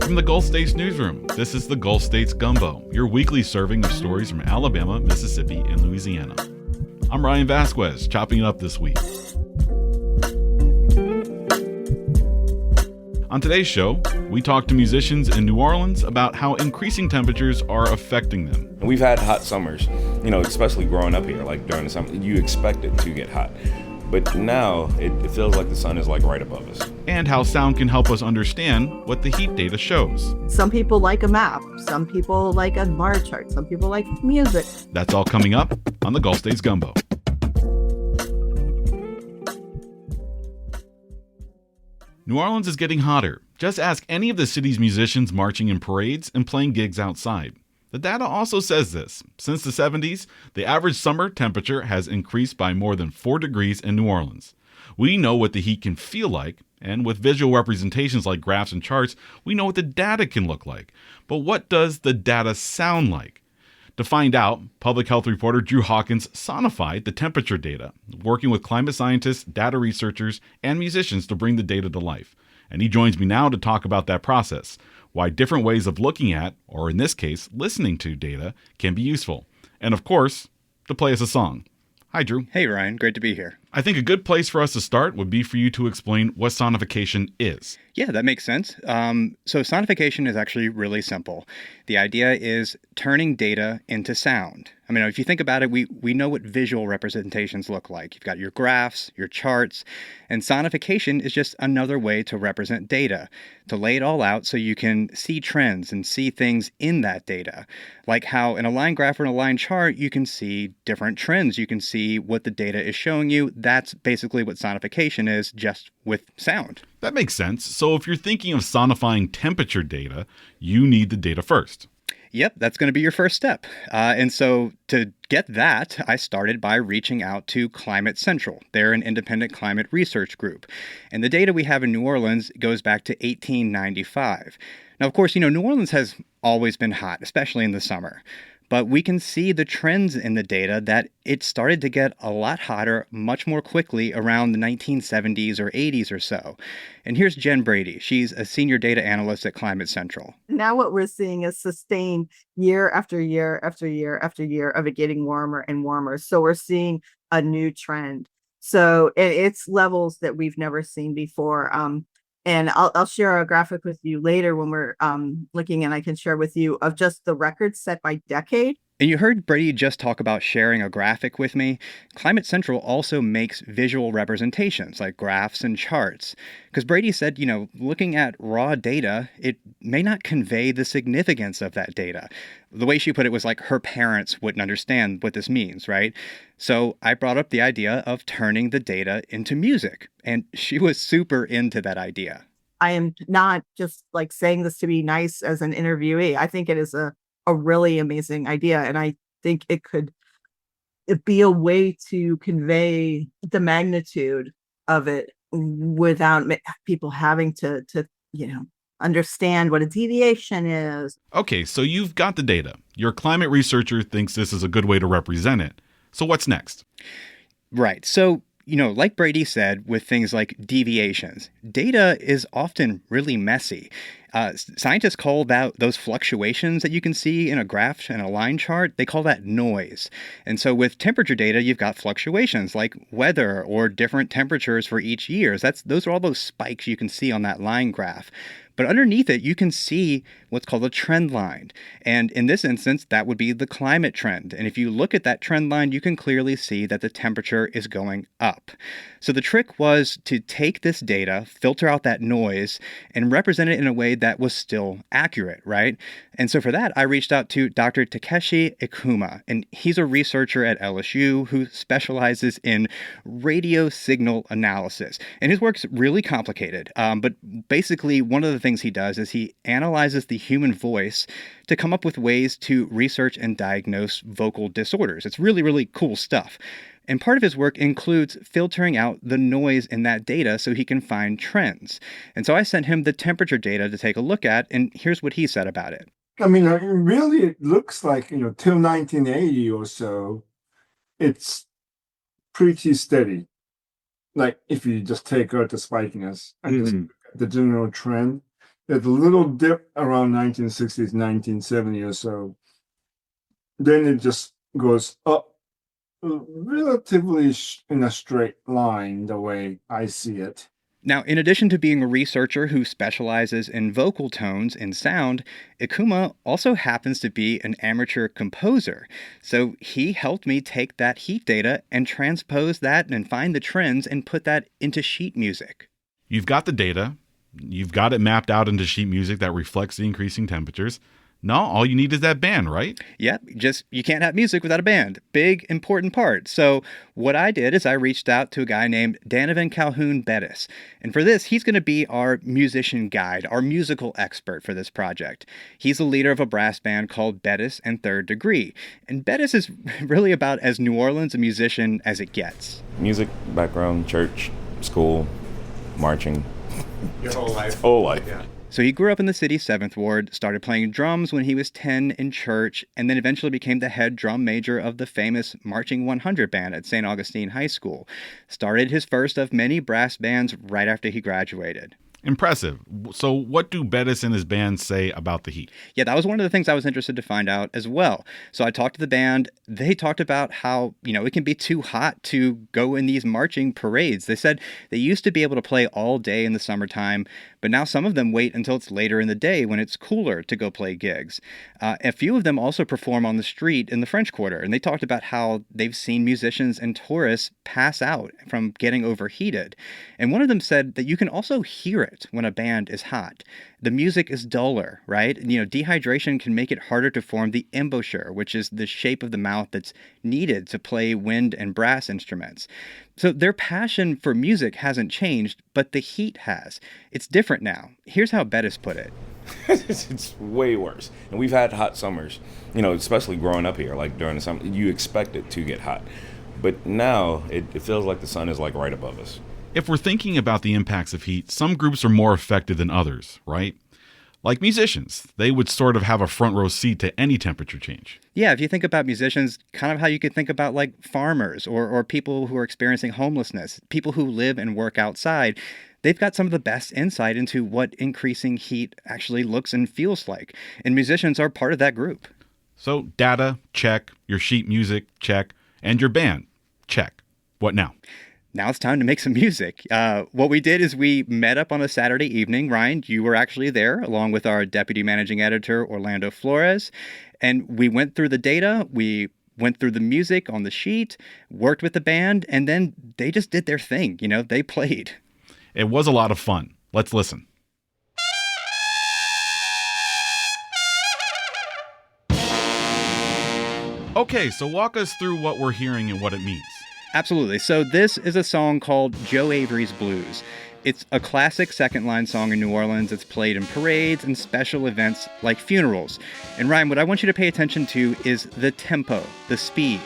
from the Gulf States Newsroom. This is the Gulf States Gumbo, your weekly serving of stories from Alabama, Mississippi, and Louisiana. I'm Ryan Vasquez, chopping it up this week. On today's show, we talk to musicians in New Orleans about how increasing temperatures are affecting them. We've had hot summers, especially growing up here, like during the summer, you expect it to get hot. But now it feels like the sun is like right above us. And how sound can help us understand what the heat data shows. Some people like a map, some people like a bar chart, some people like music. That's all coming up on the Gulf States Gumbo. New Orleans is getting hotter. Just ask any of the city's musicians marching in parades and playing gigs outside. The data also says this. Since the 70s, the average summer temperature has increased by more than 4 degrees in New Orleans. We know what the heat can feel like, and with visual representations like graphs and charts, we know what the data can look like. But what does the data sound like? To find out, public health reporter Drew Hawkins sonified the temperature data, working with climate scientists, data researchers, and musicians to bring the data to life. And he joins me now to talk about that process, why different ways of looking at, or in this case, listening to data can be useful. And of course, to play us a song. Hi, Drew. Hey, Ryan. Great to be here. I think a good place for us to start would be for you to explain what sonification is. Yeah, that makes sense. So sonification is actually really simple. The idea is turning data into sound. I mean, if you think about it, we know what visual representations look like. You've got your graphs, your charts, and sonification is just another way to represent data, to lay it all out so you can see trends and see things in that data. Like how in a line graph or in a line chart, you can see different trends. You can see what the data is showing you. That's basically what sonification is, just with sound. That makes sense. So if you're thinking of sonifying temperature data, you need the data first. Yep, that's going to be your first step. And so to get that, I started by reaching out to Climate Central. They're an independent climate research group. And the data we have in New Orleans goes back to 1895. Now, of course, New Orleans has always been hot, especially in the summer. But we can see the trends in the data that it started to get a lot hotter much more quickly around the 1970s or 80s or so. And here's Jen Brady. She's a senior data analyst at Climate Central. Now what we're seeing is sustained year after year after year after year of it getting warmer and warmer. So we're seeing a new trend. So it's levels that we've never seen before. And I'll share a graphic with you later when we're looking, and I can share with you of just the records set by decade. And you heard Brady just talk about sharing a graphic with me. Climate Central also makes visual representations like graphs and charts. Because Brady said, looking at raw data, it may not convey the significance of that data. The way she put it was like her parents wouldn't understand what this means, right? So I brought up the idea of turning the data into music. And she was super into that idea. I am not just like saying this to be nice as an interviewee. I think it is a really amazing idea. And I think it could be a way to convey the magnitude of it without people having to understand what a deviation is. Okay, so you've got the data. Your climate researcher thinks this is a good way to represent it. So what's next? Right. So like Brady said, with things like deviations, data is often really messy. Scientists call those fluctuations that you can see in a graph and a line chart, they call that noise. And so with temperature data, you've got fluctuations like weather or different temperatures for each year. Those are all those spikes you can see on that line graph. But underneath it, you can see what's called a trend line. And in this instance, that would be the climate trend. And if you look at that trend line, you can clearly see that the temperature is going up. So the trick was to take this data, filter out that noise, and represent it in a way that was still accurate, right? And so for that, I reached out to Dr. Takeshi Ikuma, and he's a researcher at LSU who specializes in radio signal analysis. And his work's really complicated, but basically one of the things he does is he analyzes the human voice to come up with ways to research and diagnose vocal disorders. It's really, really cool stuff. And part of his work includes filtering out the noise in that data so he can find trends. And so I sent him the temperature data to take a look at, and here's what he said about it. Really, it looks like, till 1980 or so, it's pretty steady. Like, if you just take out the spikiness and just look at the general trend, There's a little dip around 1960s, 1970 or so. Then it just goes up relatively in a straight line, the way I see it. Now, in addition to being a researcher who specializes in vocal tones and sound, Ikuma also happens to be an amateur composer. So he helped me take that heat data and transpose that and find the trends and put that into sheet music. You've got the data. You've got it mapped out into sheet music that reflects the increasing temperatures. Now, all you need is that band, right? Yep, just you can't have music without a band. Big, important part. So what I did is I reached out to a guy named Donovan Calhoun Bettis. And for this, he's going to be our musician guide, our musical expert for this project. He's the leader of a brass band called Bettis and Third Degree. And Bettis is really about as New Orleans a musician as it gets. Music, background, church, school, marching. Your whole life. Whole life. Yeah. So he grew up in the city's 7th Ward, started playing drums when he was 10 in church, and then eventually became the head drum major of the famous Marching 100 band at St. Augustine High School. Started his first of many brass bands right after he graduated. Impressive. So what do Bettis and his band say about the heat? Yeah, that was one of the things I was interested to find out as well. So I talked to the band. They talked about how, it can be too hot to go in these marching parades. They said they used to be able to play all day in the summertime, but now some of them wait until it's later in the day when it's cooler to go play gigs. A few of them also perform on the street in the French Quarter, and they talked about how they've seen musicians and tourists pass out from getting overheated. And one of them said that you can also hear it when a band is hot. The music is duller, right? Dehydration can make it harder to form the embouchure, which is the shape of the mouth that's needed to play wind and brass instruments. So their passion for music hasn't changed, but the heat has. It's different now. Here's how Bettis put it. It's way worse. And we've had hot summers, especially growing up here, like during the summer. You expect it to get hot. But now it feels like the sun is like right above us. If we're thinking about the impacts of heat, some groups are more affected than others, right? Like musicians, they would sort of have a front row seat to any temperature change. Yeah, if you think about musicians, kind of how you could think about like farmers or people who are experiencing homelessness, people who live and work outside. They've got some of the best insight into what increasing heat actually looks and feels like. And musicians are part of that group. So data, check. Your sheet music, check. And your band, check. What now? Now it's time to make some music. What we did is we met up on a Saturday evening. Ryan, you were actually there, along with our deputy managing editor, Orlando Flores. And we went through the data. We went through the music on the sheet, worked with the band, and then they just did their thing. They played. It was a lot of fun. Let's listen. Okay, so walk us through what we're hearing and what it means. Absolutely. So this is a song called Joe Avery's Blues. It's a classic second-line song in New Orleans. It's played in parades and special events like funerals. And Ryan, what I want you to pay attention to is the tempo, the speed.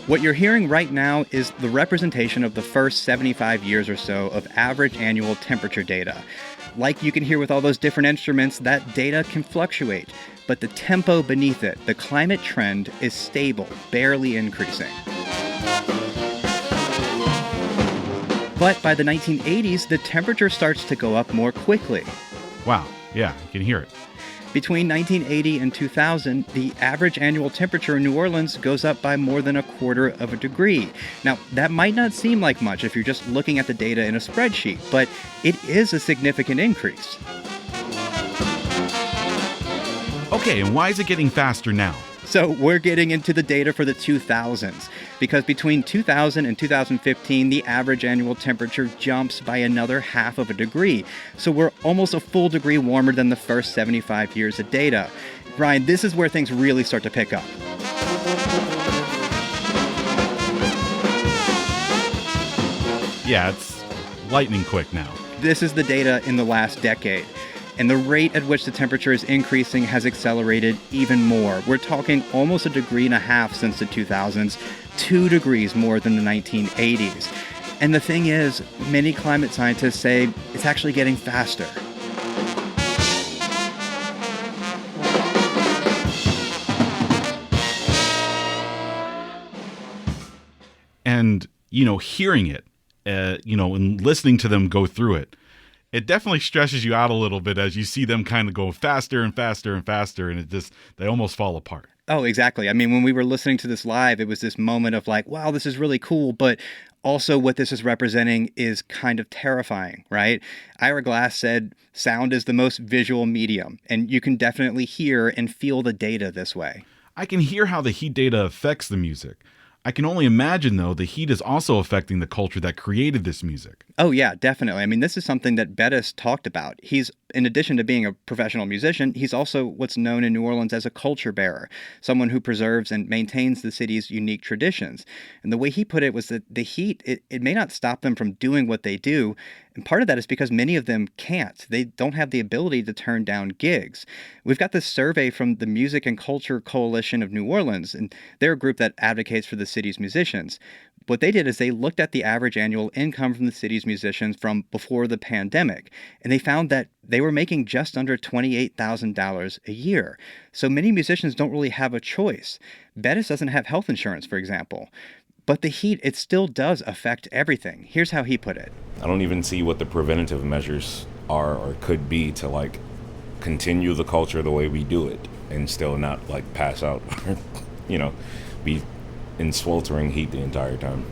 What you're hearing right now is the representation of the first 75 years or so of average annual temperature data. Like you can hear with all those different instruments, that data can fluctuate, but the tempo beneath it, the climate trend, is stable, barely increasing. But by the 1980s, the temperature starts to go up more quickly. Wow, yeah, you can hear it. Between 1980 and 2000, the average annual temperature in New Orleans goes up by more than 1/4 of a degree. Now, that might not seem like much if you're just looking at the data in a spreadsheet, but it is a significant increase. Okay, and why is it getting faster now? So we're getting into the data for the 2000s, because between 2000 and 2015, the average annual temperature jumps by another 1/2 of a degree. So we're almost a full degree warmer than the first 75 years of data. Ryan, this is where things really start to pick up. Yeah, it's lightning quick now. This is the data in the last decade. And the rate at which the temperature is increasing has accelerated even more. We're talking almost 1.5 degrees since the 2000s, 2 degrees more than the 1980s. And the thing is, many climate scientists say it's actually getting faster. And, hearing it, and listening to them go through it, it definitely stresses you out a little bit as you see them kind of go faster and faster and faster, and they almost fall apart. Oh, exactly. I mean, when we were listening to this live, it was this moment of like, wow, this is really cool, but also what this is representing is kind of terrifying, right? Ira Glass said, sound is the most visual medium, and you can definitely hear and feel the data this way. I can hear how the heat data affects the music. I can only imagine, though, the heat is also affecting the culture that created this music. Oh, yeah, definitely. I mean, this is something that Bettis talked about. He's, in addition to being a professional musician, he's also what's known in New Orleans as a culture bearer, someone who preserves and maintains the city's unique traditions. And the way he put it was that the heat, it may not stop them from doing what they do. And part of that is because many of them can't. They don't have the ability to turn down gigs. We've got this survey from the Music and Culture Coalition of New Orleans, and they're a group that advocates for the city's musicians. What they did is they looked at the average annual income from the city's musicians from before the pandemic, and they found that they were making just under $28,000 a year. So many musicians don't really have a choice. Bettis doesn't have health insurance, for example. But the heat, it still does affect everything. Here's how he put it. I don't even see what the preventative measures are or could be to like continue the culture the way we do it and still not like pass out or, be in sweltering heat the entire time.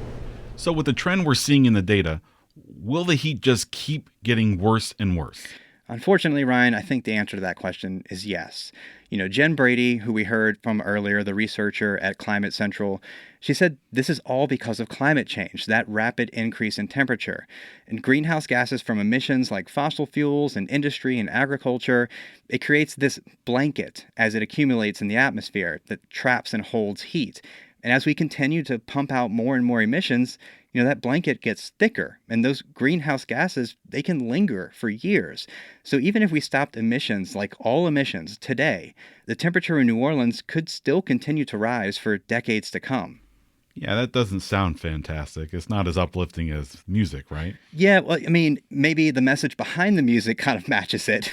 So with the trend we're seeing in the data, will the heat just keep getting worse and worse? Unfortunately, Ryan, I think the answer to that question is yes. Jen Brady, who we heard from earlier, the researcher at Climate Central, she said this is all because of climate change, that rapid increase in temperature. And greenhouse gases from emissions like fossil fuels and industry and agriculture, it creates this blanket as it accumulates in the atmosphere that traps and holds heat. And as we continue to pump out more and more emissions, that blanket gets thicker, and those greenhouse gases, they can linger for years. So even if we stopped emissions, like all emissions, today, the temperature in New Orleans could still continue to rise for decades to come. Yeah, that doesn't sound fantastic. It's not as uplifting as music, right? Yeah, well, I mean, maybe the message behind the music kind of matches it.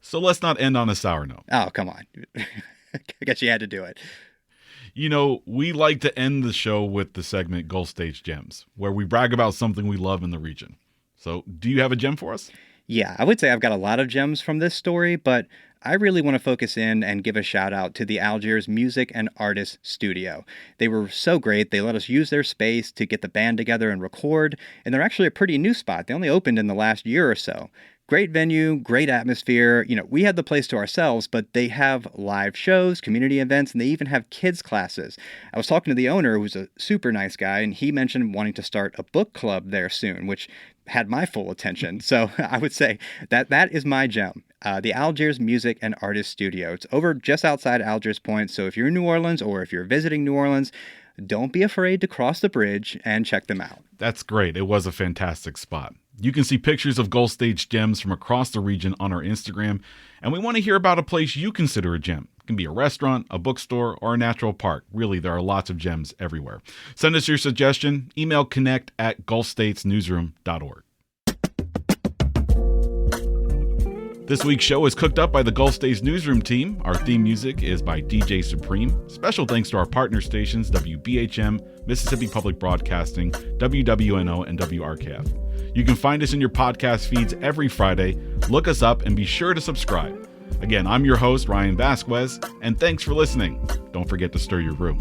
So let's not end on a sour note. Oh, come on. I guess you had to do it. We like to end the show with the segment Gulf Stage Gems, where we brag about something we love in the region. So do you have a gem for us? Yeah, I would say I've got a lot of gems from this story, but I really want to focus in and give a shout out to the Algiers Music and Artists Studio. They were so great. They let us use their space to get the band together and record, and they're actually a pretty new spot. They only opened in the last year or so. Great venue, great atmosphere. We had the place to ourselves, but they have live shows, community events, and they even have kids classes. I was talking to the owner, who's a super nice guy, and he mentioned wanting to start a book club there soon, which had my full attention. So I would say that is my gem. The Algiers Music and Artists Studio. It's over just outside Algiers Point. So if you're in New Orleans or if you're visiting New Orleans, don't be afraid to cross the bridge and check them out. That's great. It was a fantastic spot. You can see pictures of Gulf Stage gems from across the region on our Instagram, and we want to hear about a place you consider a gem. It can be a restaurant, a bookstore, or a natural park. Really, there are lots of gems everywhere. Send us your suggestion. Email connect@gulfstatesnewsroom.org. This week's show is cooked up by the Gulf States Newsroom team. Our theme music is by DJ Supreme. Special thanks to our partner stations, WBHM, Mississippi Public Broadcasting, WWNO, and WRKF. You can find us in your podcast feeds every Friday. Look us up and be sure to subscribe. Again, I'm your host, Ryan Vasquez, and thanks for listening. Don't forget to stir your room.